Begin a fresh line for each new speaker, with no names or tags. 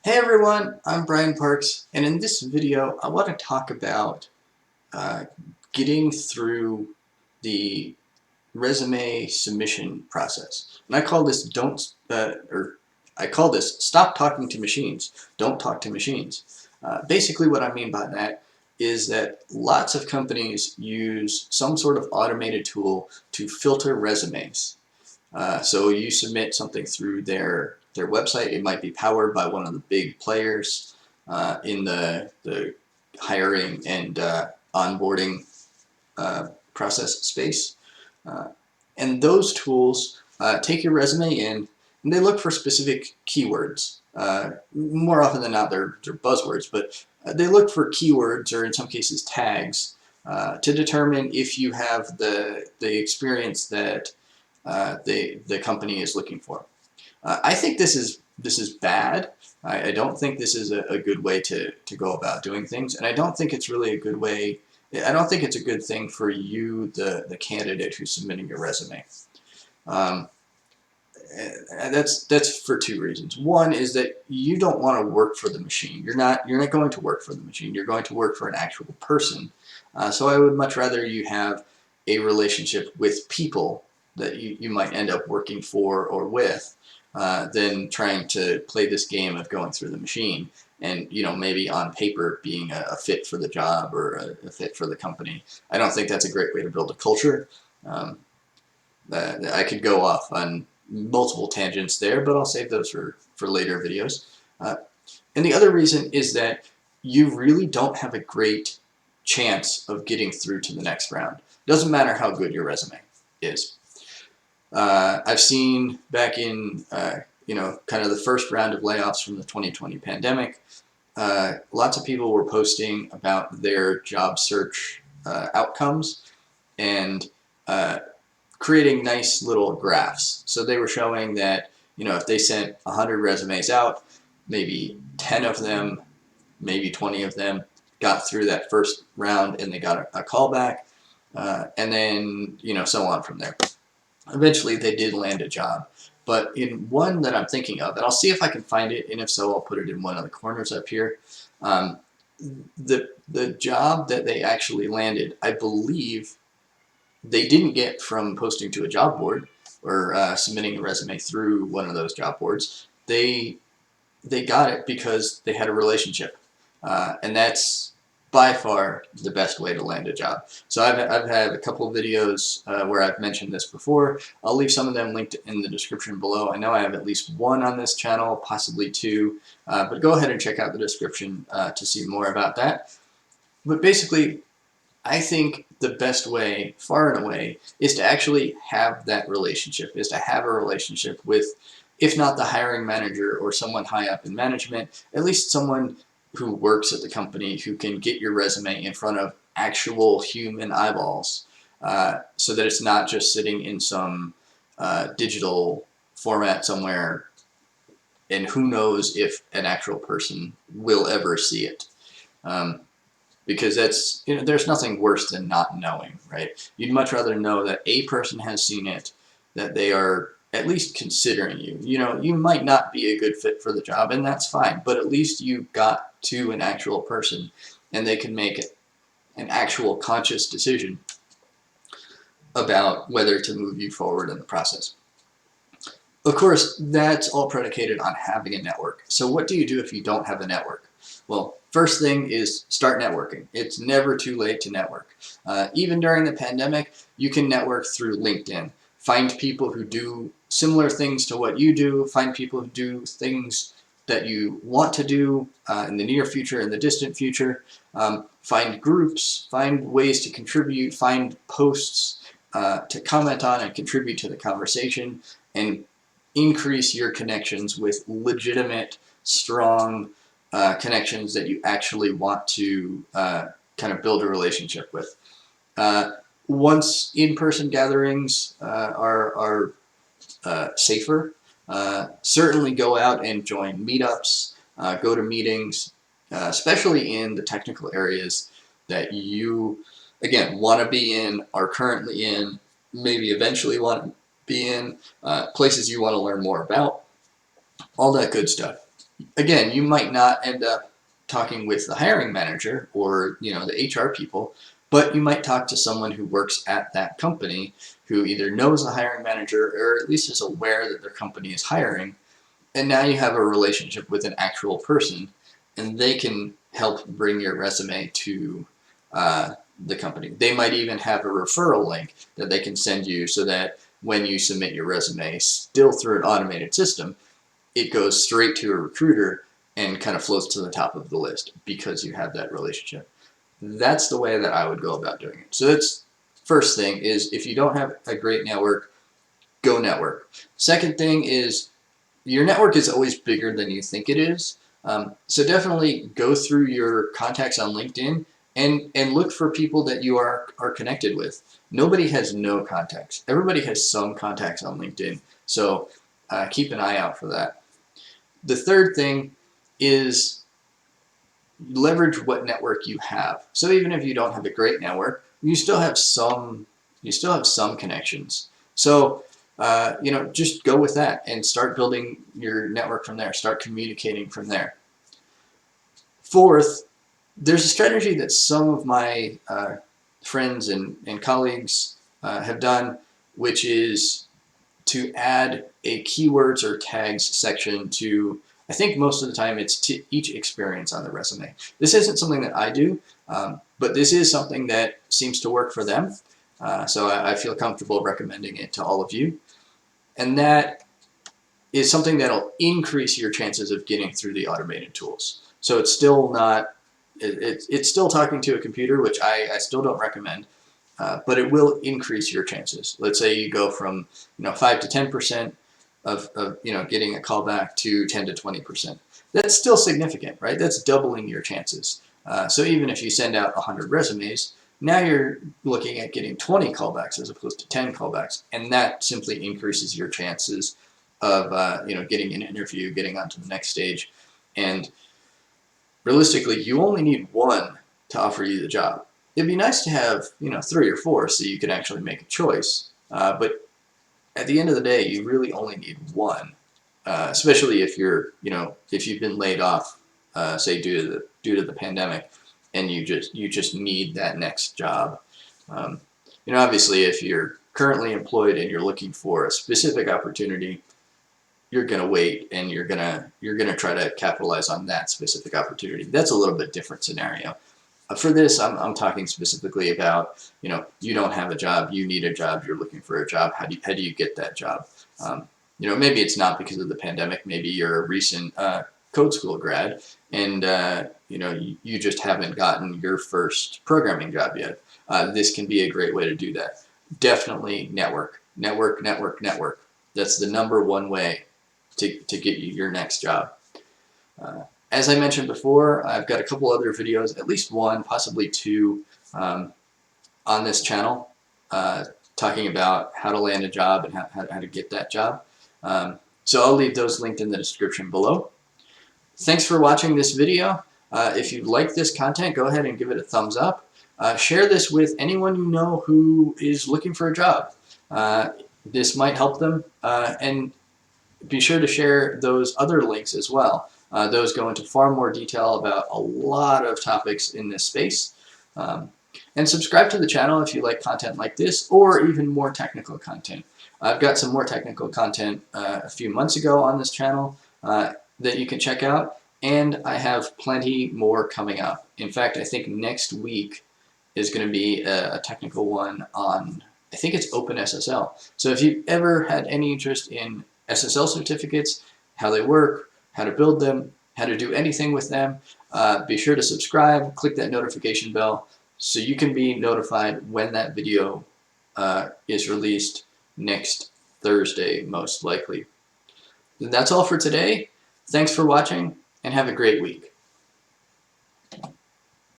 Hey everyone, I'm Brian Parks, and in this video I want to talk about uh, getting through the resume submission process. And I call this I call this stop talking to machines, don't talk to machines. Basically what I mean by that is that lots of companies use some sort of automated tool to filter resumes. So you submit something through their website. It might be powered by one of the big players in the hiring and onboarding process space. Uh, and those tools take your resume in and they look for specific keywords. More often than not, they're buzzwords, but they look for keywords or in some cases tags to determine if you have the experience that the company is looking for. I think this is bad. I don't think this is a good way to go about doing things, and I don't think it's really a good way. I don't think it's a good thing for you, the candidate who's submitting your resume. Um, and that's for two reasons. One is that you don't want to work for the machine. You're not going to work for the machine. You're going to work for an actual person. So I would much rather you have a relationship with people that you might end up working for or with than trying to play this game of going through the machine and maybe on paper being a fit for the job or a fit for the company. I don't think that's a great way to build a culture. Um, I could go off on multiple tangents there, but I'll save those for later videos. Uh, and the other reason is that you really don't have a great chance of getting through to the next round. Doesn't matter how good your resume is. I've seen back in kind of the first round of layoffs from the 2020 pandemic, lots of people were posting about their job search outcomes and creating nice little graphs. So they were showing that if they sent 100 resumes out, maybe 10 of them, maybe 20 of them got through that first round and they got a call back, and then so on from there. Eventually they did land a job. But in one that I'm thinking of, and I'll see if I can find it, and if so, I'll put it in one of the corners up here. Um, the job that they actually landed, I believe they didn't get from posting to a job board or submitting a resume through one of those job boards. They got it because they had a relationship, and that's by far the best way to land a job. So I've had a couple of videos where I've mentioned this before. I'll leave some of them linked in the description below. I know I have at least one on this channel, possibly two, but go ahead and check out the description to see more about that. But basically, I think the best way, far and away, is to actually have that relationship, is to have a relationship with, if not the hiring manager or someone high up in management, at least someone who works at the company who can get your resume in front of actual human eyeballs, so that it's not just sitting in some digital format somewhere, and who knows if an actual person will ever see it. Because that's, there's nothing worse than not knowing, right? You'd much rather know that a person has seen it, that they are at least considering you. You might not be a good fit for the job, and that's fine, but at least you got to an actual person and they can make an actual conscious decision about whether to move you forward in the process. Of course, that's all predicated on having a network. So what do you do if you don't have a network? Well, first thing is start networking. It's never too late to network. Even during the pandemic, you can network through LinkedIn. Find people who do similar things to what you do. Find people who do things that you want to do in the near future, in the distant future. Find groups, find ways to contribute, find posts to comment on and contribute to the conversation, and increase your connections with legitimate, strong connections that you actually want to kind of build a relationship with. Once in-person gatherings are safer, certainly go out and join meetups, go to meetings, especially in the technical areas that you, again, want to be in, are currently in, maybe eventually want to be in, places you want to learn more about, all that good stuff. again, you might not end up talking with the hiring manager or the HR people, but you might talk to someone who works at that company who either knows the hiring manager or at least is aware that their company is hiring, and now you have a relationship with an actual person, and they can help bring your resume to the company. They might even have a referral link that they can send you so that when you submit your resume, still through an automated system, it goes straight to a recruiter and kind of floats to the top of the list because you have that relationship. That's the way that I would go about doing it. So that's first thing is, if you don't have a great network, go network. Second thing is, your network is always bigger than you think it is. So definitely go through your contacts on LinkedIn and look for people that you are connected with. Nobody has no contacts. Everybody has some contacts on LinkedIn. So keep an eye out for that. The third thing is leverage what network you have. So even if you don't have a great network, you still have some connections. So just go with that and start building your network from there. Start communicating from there. Fourth, there's a strategy that some of my friends and colleagues have done, which is to add a keywords or tags section to, I think most of the time it's to each experience on the resume. This isn't something that I do, but this is something that seems to work for them. So I feel comfortable recommending it to all of you. And that is something that'll increase your chances of getting through the automated tools. So it's still not, it's still talking to a computer, which I still don't recommend, but it will increase your chances. Let's say you go from 5 to 10% of getting a callback to 10 to 20%. That's still significant, right? That's doubling your chances. So even if you send out 100 resumes, now you're looking at getting 20 callbacks as opposed to 10 callbacks, and that simply increases your chances of getting an interview, getting onto the next stage. And realistically, you only need one to offer you the job. It'd be nice to have 3 or 4 so you could actually make a choice. But at the end of the day, you really only need one, especially if if you've been laid off, say due to the pandemic, and you just need that next job. Obviously, if you're currently employed and you're looking for a specific opportunity, you're gonna wait and you're gonna try to capitalize on that specific opportunity. That's a little bit different scenario. For this, I'm talking specifically about you don't have a job, you need a job, you're looking for a job. How do you get that job? Maybe it's not because of the pandemic. Maybe you're a recent code school grad, and you just haven't gotten your first programming job yet. This can be a great way to do that. Definitely network. That's the #1 way to get you your next job. As I mentioned before, I've got a couple other videos, at least one, possibly 2, on this channel, talking about how to land a job and how to get that job. So I'll leave those linked in the description below. Thanks for watching this video. If you like this content, go ahead and give it a thumbs up. Share this with anyone you know who is looking for a job. This might help them, and be sure to share those other links as well. Those go into far more detail about a lot of topics in this space. And subscribe to the channel if you like content like this, or even more technical content. I've got some more technical content a few months ago on this channel that you can check out, and I have plenty more coming up. In fact, I think next week is going to be a technical one on, I think it's OpenSSL. So if you've ever had any interest in SSL certificates, how they work, how to build them, how to do anything with them, be sure to subscribe, click that notification bell so you can be notified when that video is released next Thursday, most likely. And that's all for today. Thanks for watching, and have a great week.